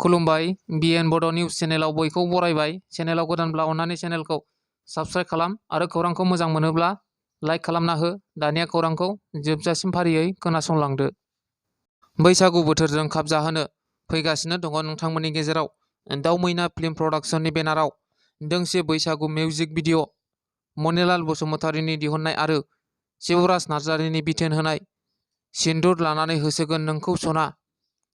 खुलुमबाय बिएन बड' निउस चेनेलाव बयखौ बरायबाय। चेनेलाव गोदानब्ला अन्नानै चेनेलखौ साबस्क्राइब खालाम आरो खौरांखौ मोजां मोनोब्ला लाइक खालामना हो। दानिया खौरांखौ जोबजासिम फारियै खोनासंलांदो। बैसागु बोथोरजों खाबजाहोनो फैगासिनो दङ नोंथांमोननि गेजेराव दाउ मैना फिल्म प्रडाक्शननि बेनाराव दोंसे बैसागु मिउजिक भिडिअ' मनिलाल बसुमतारीनि दिहुननाय आरो शिवराज नार्जारिनि बिथोन होनाय सिन्दुर लानानै होसोगोन नोंखौ सना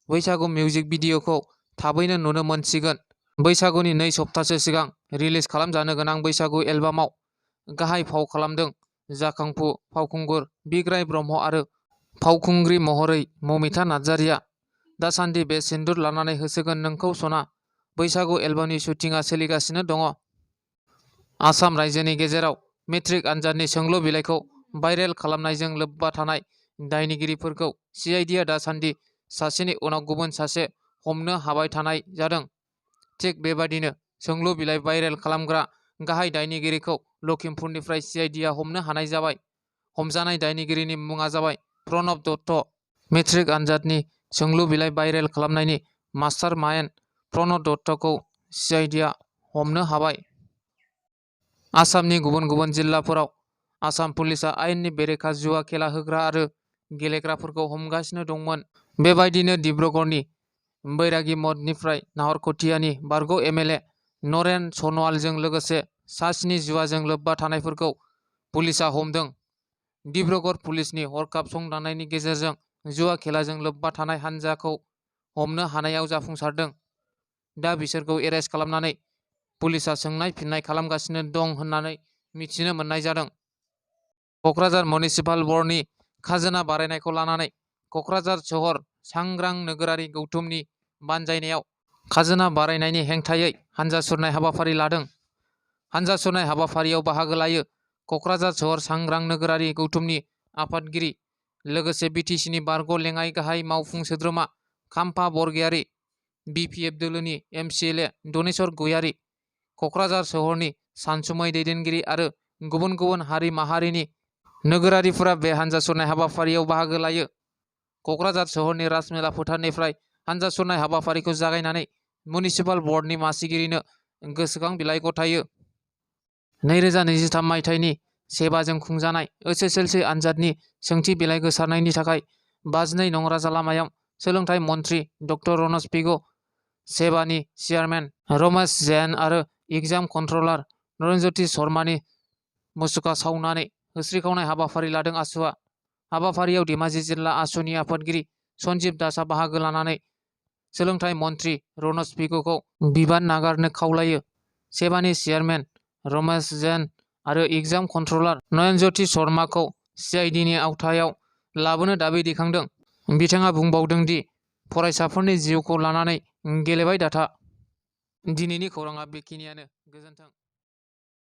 बैसागु मिउजिक भिडिअ'खौ थाबैनो नुनो मोनसिगोन। बैसागुनि 2 सप्ताहसो सिगां रिलिज खालामजानो गोनां बैसागु एलबामाव गाहाय फाव खालामदों जाखांफु फावखुंगुर बिग्राय ब्रह्म आरो फावखुंग्रि महरै ममिता नार्जारिया। दासान्दि बे सिन्दुर लानानै होसोगोन नोंखौ सना बैसागु एलबामनि शुटिंआ सोलिगासिनो दङ। आसाम रायजोनि गेजेराव मेट्रिक आनजादनि सोंलु बिलाइखौ भाइरेल खालामनायजों लोब्बा थानाय दायनिगिरिफोरखौ सिआइडिआ दासान्दि सासेनि उनाव गुबुन सासे हमनो हाबाय थानाय जादों। थिग बेबादिनो सोंलु बिलाइ भाइरेल खालामग्रा गाहाय दायनिगिरिखौ लखिमपुरनिफ्राय सिआइडिआ हमनो हानाय जाबाय। हमजानाय दायनिगिरिनि मुङा जाबाय प्रणब दत्त। मेट्रिक आनजादनि सोंलु बिलाइ भाइरेल खालामनायनि मास्टार माइन्ड प्रणब दत्तखौ सिआइडिआ हमनो हाबाय। आसामनि गुबुन गुबुन जिल्लाफोराव आसाम पुलिसआ आयेननि बेरेखा जुवा खेला होग्रा आरो गेलेग्राफोरखौ हमगासिनो दंमोन। बेबायदिनो डिब्रुगड़नि बैरागी मठनिफ्राय नाहरखोथियानि बारग' एमएलए नरेन सन'वालजों लोगोसे सा 7 जुवाजों लोब्बा थानायफोरखौ पुलिसआ हमदों। डिब्रुगड़ पुलिसनि हरखाब संदाननायनि गेजेरजों जुवा खेलाजों लोब्बा थानाय हान्जाखौ हमनो हानायाव जाफुंसारदों। दा बिसोरखौ एरेस्ट खालामनानै पुलिसआ सोंनाय फिननाय खालामगासिनो दं होननानै मिथिनो मोननाय जादों। क'क्राझार मिउनिसिपाल बर्डनि खाजोना बारायनायखौ लानानै क'क्राझार सोहोर सांग्रां नोगोरारि गौथुमनि बानजायनायाव खाजोना बारायनायनि हेंथायै हानजा सुरनाय हाबाफारि लादों। हानजा सुरनाय हाबाफारियाव बाहागो लायो क'क्राझार सोहोर सांग्रां नोगोरारि गौथुमनि आफादगिरि लोगोसे बिटिसिनि बारग' लेङाइ गाहाय मावफुं सोद्रोमा खाम्फा बरगयारी, बिपिएफ दोलोनि एमसिएलए दनेश्वर गयारी, क'क्राझार सोहोरनि सानसुमै दैदेनगिरि आरो गुबुन गुबुन हारि माहारिनि नोगोरारिफोरा बे हानजा सुरनाय हाबाफारियाव बाहागो लायो। क'क्राझार सोहोरनि राजमेला फोथारनिफ्राय हानजा सुरनाय हाबाफारिखौ जागायनानै मिउनिसिपाल बर्डनि मासिगिरिनो गोसोखां बिलाइ गथायो। 2023 मायथाइनि सेबाजों खुंजानाय एसएसएलसि आनजादनि सोंथि बिलाइ गोसारनायनि थाखाय 52 नं राजा लामायाव सोलोंथाइ मन्थ्रि ड रनज पेगु, सेबानि चेयारमेन रमेश जैन आरो एग्जाम कन्ट्रलार नरेनज्यति शर्मानि मुसुखा सावनानै हिस्ट्रि खावनाय हाबाफारि लादों आसुआ। हाबाफारियाव धेमाजि जिल्ला आसुनि आफादगिरि सन्जीब दासआ बाहागो लानानै सोलोंथाइ मन्थ्रि रनज पेगुखौ बिबान नागारनो खावलायो। सेबानि चेयारमेन रमेश जैन आरो एग्जाम कन्ट्रलार नरेनज्यति शर्माखौ सिआइडिनि आवथायाव लाबोनो दाबि दैखांदों। बिथाङा बुंबावदों दि फरायसाफोरनि जिउखौ लानानै गेलेबाय दाथा। दिनैनि खौरांआ बेखिनियानो। गोजोन्थों।